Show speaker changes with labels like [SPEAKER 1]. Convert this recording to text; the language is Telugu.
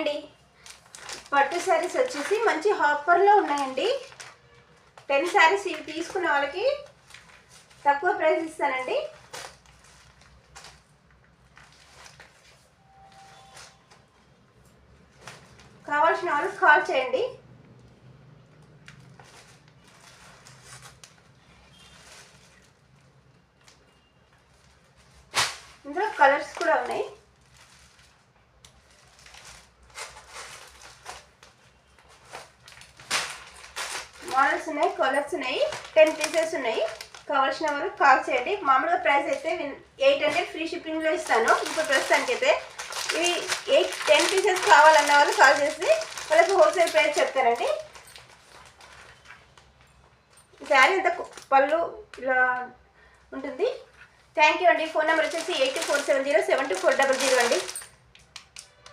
[SPEAKER 1] అండి. పట్టు శారీస్ వచ్చేసి మంచి ఆఫర్లో ఉన్నాయండి. 10 శారీస్ ఇవి తీసుకున్న వాళ్ళకి తక్కువ ప్రైస్ ఇస్తానండి. కావాల్సిన వాళ్ళకి కాల్ చేయండి. ఇందులో కలర్స్ కూడా ఉన్నాయి. మోడల్స్ ఉన్నాయి, కలర్స్ ఉన్నాయి. 10 పీసెస్ ఉన్నాయి. కావాల్సిన వాళ్ళు కాల్ చేయండి. మామూలుగా ప్రైస్ అయితే 800 ఫ్రీ షిప్పింగ్లో ఇస్తాను. ఇప్పుడు ప్రస్తుతానికి అయితే ఇవి 10 పీసెస్ కావాలన్న వాళ్ళు కాల్ చేసి వాళ్ళకి హోల్సేల్ ప్రైస్ చెప్తారండి. శారీ అంతా పళ్ళు ఇలా ఉంటుంది. థ్యాంక్ యూ అండి. ఫోన్ నెంబర్ వచ్చేసి 8247072400 అండి.